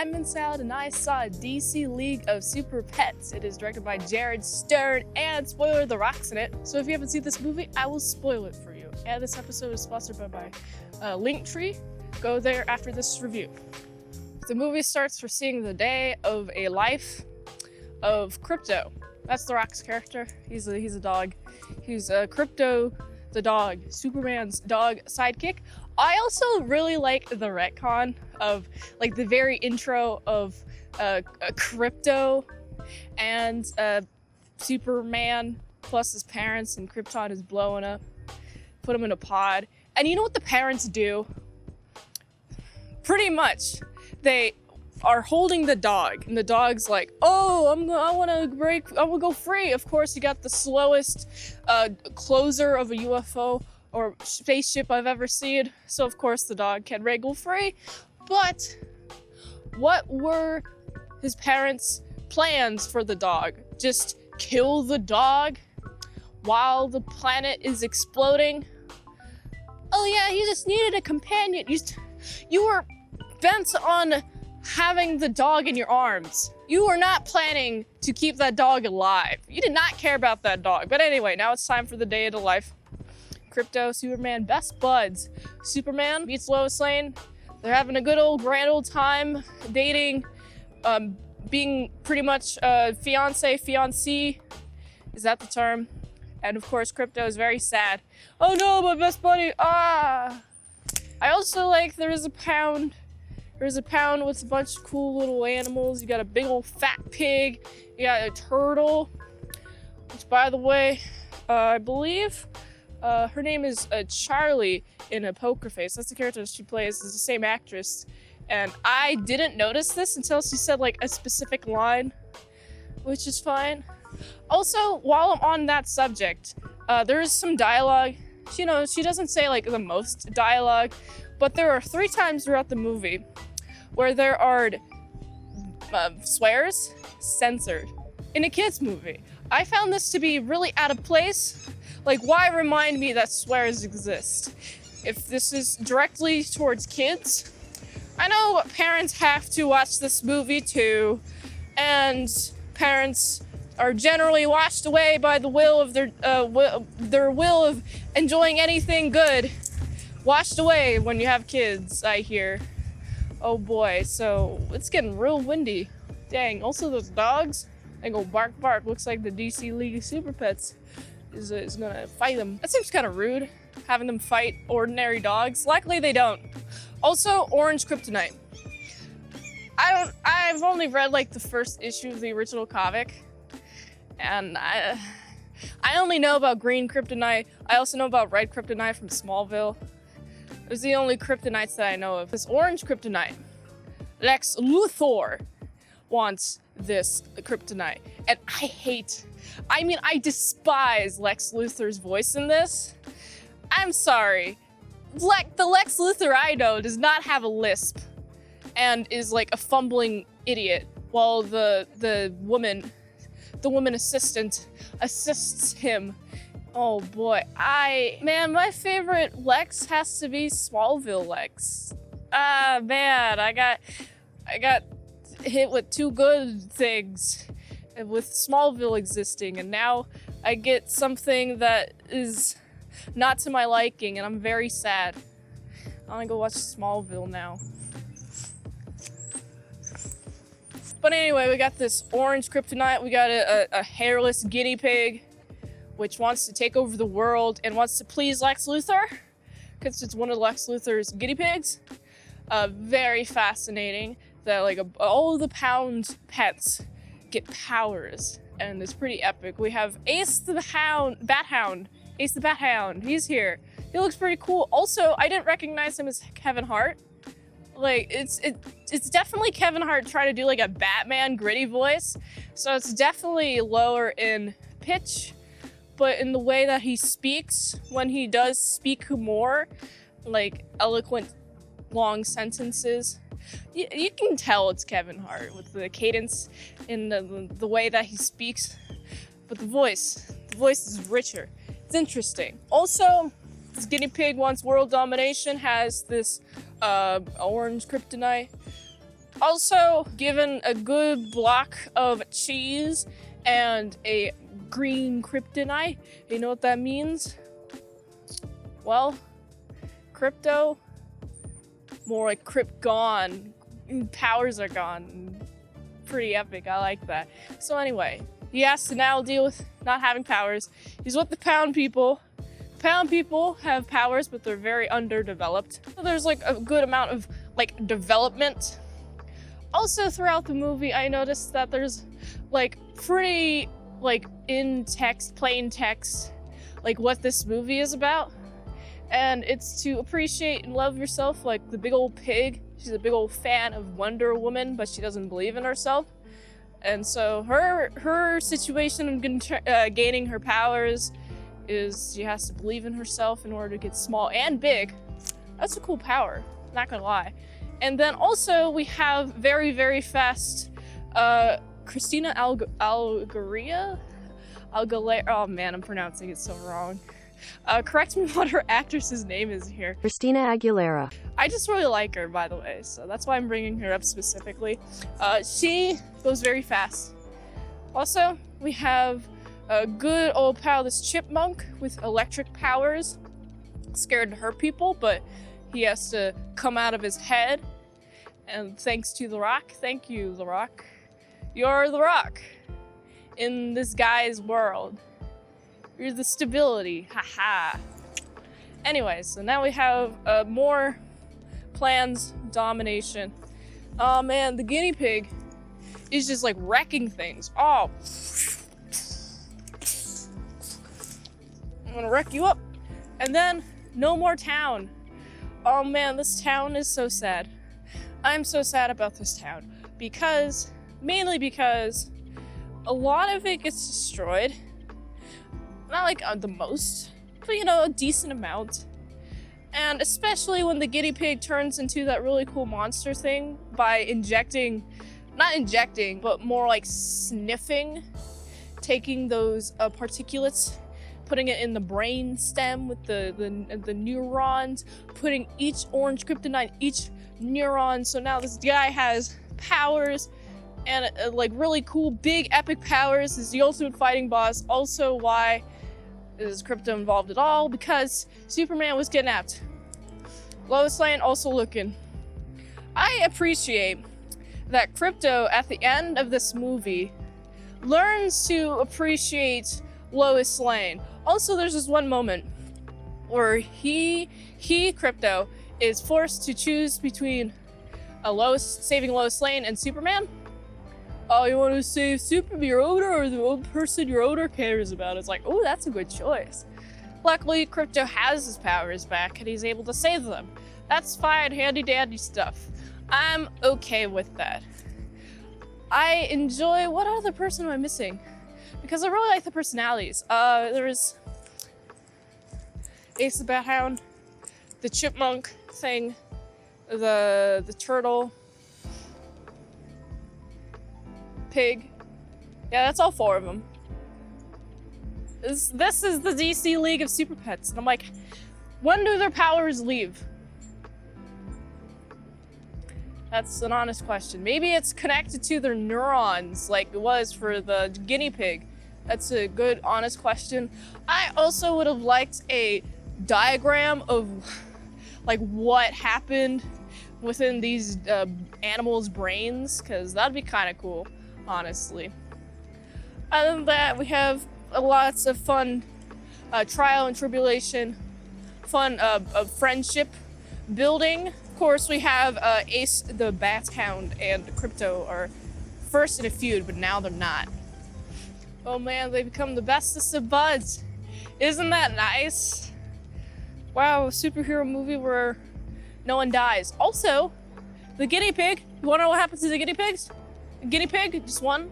Salad, and I saw DC League of Super Pets. It is directed by Jared Stern, and spoiler, The Rock's in it. So if you haven't seen this movie, I will spoil it for you. And this episode is sponsored by my Linktree. Go there after this review. The movie starts for seeing the day of a life of Krypto. That's The Rock's character. He's a dog. He's Krypto, the dog, Superman's dog sidekick. I also really like the retcon of like the very intro of Krypto and Superman plus his parents, and Krypton is blowing up. Put him in a pod, and you know what the parents do? Pretty much, they are holding the dog, and the dog's like, "Oh, I want to go free." Of course, you got the slowest closer of a UFO or spaceship I've ever seen, so of course the dog can wriggle free. But what were his parents' plans for the dog? Just kill the dog while the planet is exploding? Oh yeah, he just needed a companion. You were bent on having the dog in your arms. You were not planning to keep that dog alive. You did not care about that dog. But anyway, now it's time for the day of the life. Krypto, Superman, best buds. Superman meets Lois Lane. They're having a good old grand old time dating, being pretty much fiancé. Is that the term? And of course, Krypto is very sad. Oh no, my best buddy, ah! I also like there's a pound with a bunch of cool little animals. You got a big old fat pig. You got a turtle, which by the way, I believe her name is Charlie in A Poker Face. That's the character she plays. It's the same actress. And I didn't notice this until she said like a specific line, which is fine. Also, while I'm on that subject, there is some dialogue. She doesn't say like the most dialogue, but there are 3 times throughout the movie where there are swears censored in a kids movie. I found this to be really out of place. Like, why remind me that swears exist? If this is directly towards kids, I know parents have to watch this movie too, and parents are generally washed away by the will of their will of enjoying anything good. Washed away when you have kids, I hear. Oh boy, so it's getting real windy. Dang, also those dogs, they go bark bark. Looks like the DC League of Super Pets is gonna fight them. That seems kind of rude, having them fight ordinary dogs. Luckily they don't. Also, orange kryptonite. I've only read like the first issue of the original comic, and I only know about green kryptonite. I also know about red kryptonite from Smallville. Those are the only kryptonites that I know of. This orange kryptonite, Lex Luthor wants this kryptonite, and I despise Lex Luthor's voice in this. I'm sorry. The Lex Luthor I know does not have a lisp and is like a fumbling idiot, while the woman assistant assists him. Oh boy, my favorite Lex has to be Smallville Lex. Man, I got hit with 2 good things with Smallville existing, and now I get something that is not to my liking, and I'm very sad. I wanna go watch Smallville now. But anyway, we got this orange kryptonite. We got a hairless guinea pig, which wants to take over the world and wants to please Lex Luthor, because it's one of Lex Luthor's guinea pigs. Very fascinating that like all the pound pets get powers, and it's pretty epic. We have Ace the Bat Hound. He's here. He looks pretty cool. Also, I didn't recognize him as Kevin Hart. Like, it's definitely Kevin Hart trying to do like a Batman gritty voice. So it's definitely lower in pitch, but in the way that he speaks, when he does speak more, like eloquent, long sentences, you can tell it's Kevin Hart with the cadence and the way that he speaks. But the voice is richer. It's interesting. Also, this guinea pig wants world domination, has this orange kryptonite. Also, given a good block of cheese and a green kryptonite, you know what that means? Well, Krypto, more like Krypt gone. Powers are gone. Pretty epic, I like that. So anyway, he has to now deal with not having powers. He's with the Pound people. Pound people have powers, but they're very underdeveloped. So there's like a good amount of like development. Also throughout the movie, I noticed that there's like pretty like in text, plain text, like what this movie is about. And it's to appreciate and love yourself, like the big old pig. She's a big old fan of Wonder Woman, but she doesn't believe in herself. And so her situation in gaining her powers is she has to believe in herself in order to get small and big. That's a cool power, not gonna lie. And then also we have very, very fast Christina Aguilera. Oh man, I'm pronouncing it so wrong. Correct me what her actress's name is here. Christina Aguilera. I just really like her, by the way, so that's why I'm bringing her up specifically. She goes very fast. Also, we have a good old pal, this chipmunk with electric powers. Scared to hurt people, but he has to come out of his head. And thanks to The Rock, thank you, The Rock. You're The Rock in this guy's world. You're the stability, haha. Anyways, so now we have more plans, domination. Oh man, the guinea pig is just like wrecking things. Oh, I'm gonna wreck you up. And then no more town. Oh man, this town is so sad. I'm so sad about this town mainly because a lot of it gets destroyed. Not like the most, but you know, a decent amount. And especially when the guinea pig turns into that really cool monster thing by not injecting, but more like sniffing, taking those particulates, putting it in the brain stem with the neurons, putting each orange kryptonite, each neuron. So now this guy has powers and like really cool, big, epic powers. Is the ultimate fighting boss. Also, why is Krypto involved at all? Because Superman was kidnapped. Lois Lane also looking. I appreciate that Krypto at the end of this movie learns to appreciate Lois Lane. Also, there's this one moment where Krypto is forced to choose between saving Lois Lane and Superman. Oh, you want to save your owner or the old person your owner cares about? It's like, oh, that's a good choice. Luckily, Krypto has his powers back and he's able to save them. That's fine, handy dandy stuff. I'm okay with that. I enjoy, what other person am I missing? Because I really like the personalities. There's Ace the Bat Hound, the chipmunk thing, the turtle, pig. Yeah, that's all 4 of them. This is the DC League of Super Pets. And I'm like, when do their powers leave? That's an honest question. Maybe it's connected to their neurons like it was for the guinea pig. That's a good, honest question. I also would have liked a diagram of like what happened within these animals' brains, because that'd be kind of cool, honestly. Other than that, we have lots of fun trial and tribulation, fun friendship building. Of course, we have Ace the Bat Hound and Krypto are first in a feud, but now they're not. Oh man, they become the bestest of buds. Isn't that nice? Wow, a superhero movie where no one dies. Also, the guinea pig, you wanna know what happens to the guinea pigs? The guinea pig, just one,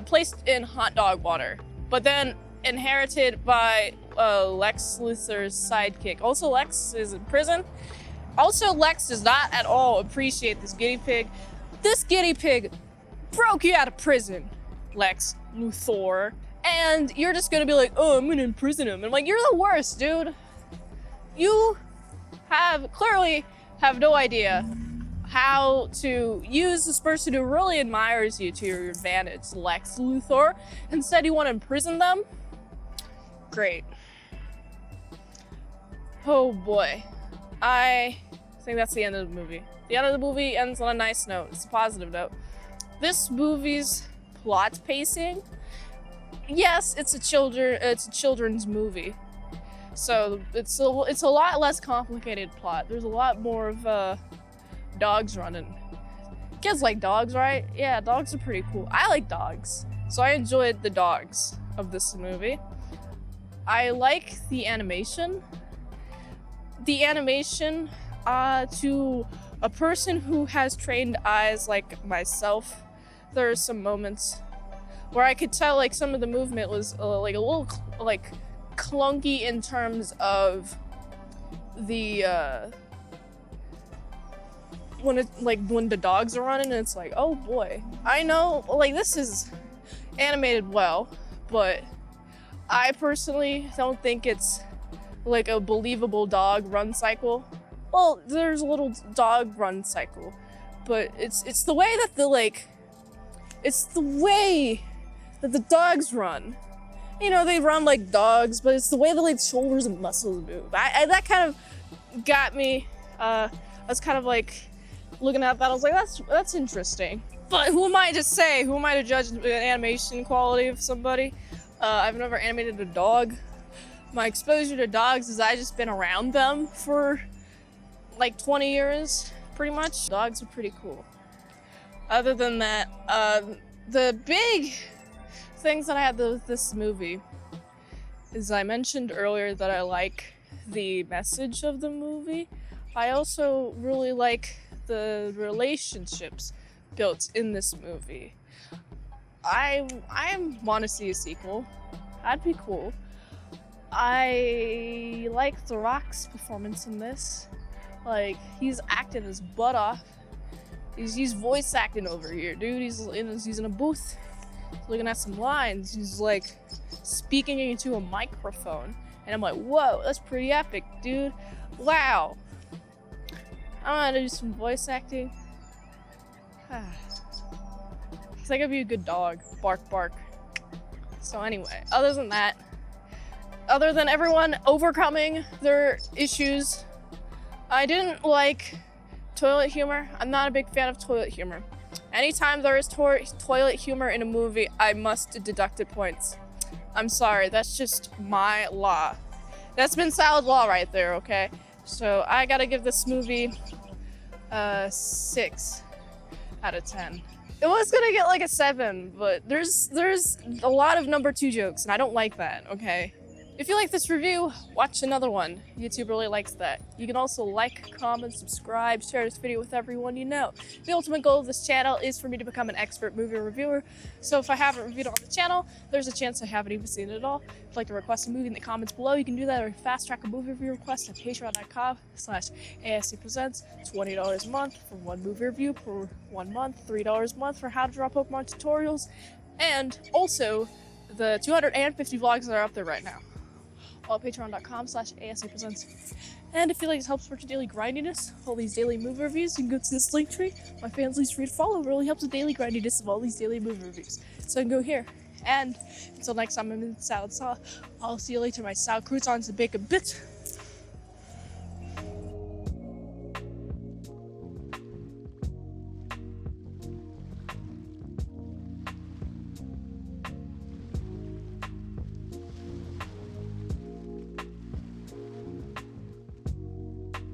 placed in hot dog water, but then inherited by Lex Luthor's sidekick. Also, Lex is in prison. Also, Lex does not at all appreciate this guinea pig. This guinea pig broke you out of prison, Lex Luthor. And you're just gonna be like, oh, I'm gonna imprison him. And I'm like, you're the worst, dude. You clearly have no idea how to use this person who really admires you to your advantage, Lex Luthor. Instead, you want to imprison them? Great. Oh boy. I think that's the end of the movie. The end of the movie ends on a nice note. It's a positive note. This movie's plot pacing, yes, it's a children's movie. So it's a lot less complicated plot. There's a lot more of dogs running. Kids like dogs, right? Yeah, dogs are pretty cool. I like dogs. So I enjoyed the dogs of this movie. I like the animation. The animation, to a person who has trained eyes like myself, there are some moments where I could tell like some of the movement was like a little like clunky in terms of the when the dogs are running and it's like, oh boy. I know like this is animated well, but I personally don't think it's like a believable dog run cycle. Well, there's a little dog run cycle, but it's the way that the dogs run. You know, they run like dogs, but it's the way the like shoulders and muscles move. That kind of got me. I was kind of like looking at that. I was like, that's interesting. But who am I to say? Who am I to judge the animation quality of somebody? I've never animated a dog. My exposure to dogs is I just been around them for like 20 years, pretty much. Dogs are pretty cool. Other than that, the big things that I had with this movie is I mentioned earlier that I like the message of the movie. I also really like the relationships built in this movie. I want to see a sequel. That'd be cool. I like The Rock's performance in this. Like, he's acting his butt off. He's voice acting over here, dude. He's in a booth, looking at some lines. He's like speaking into a microphone, and I'm like, whoa, that's pretty epic, dude. Wow. I'm gonna do some voice acting. Cause I could be a good dog. Bark, bark. So anyway, other than everyone overcoming their issues, I didn't like toilet humor. I'm not a big fan of toilet humor. Anytime there is toilet humor in a movie, I must deduct it points. I'm sorry, that's just my law. That's Salad law right there, okay? So I gotta give this movie 6 out of 10. It was gonna get like a 7, but there's a lot of number 2 jokes, and I don't like that, okay? If you like this review, watch another one. YouTube really likes that. You can also like, comment, subscribe, share this video with everyone you know. The ultimate goal of this channel is for me to become an expert movie reviewer. So if I haven't reviewed on the channel, there's a chance I haven't even seen it at all. If you'd like to request a movie in the comments below, you can do that or fast track a movie review request at patreon.com/ASCpresents. $20 a month for one movie review per 1 month, $3 a month for how to draw Pokemon tutorials, and also the 250 vlogs that are up there right now. All at patreon.com/ASCpresents. And if you like this helps support your daily grindiness, all these daily movie reviews, you can go to this link tree. My fans least free to follow. It really helps with daily grindiness of all these daily movie reviews. So I can go here. And until next time, I'm in Salad. I'll see you later. My salad croutons and bacon bits.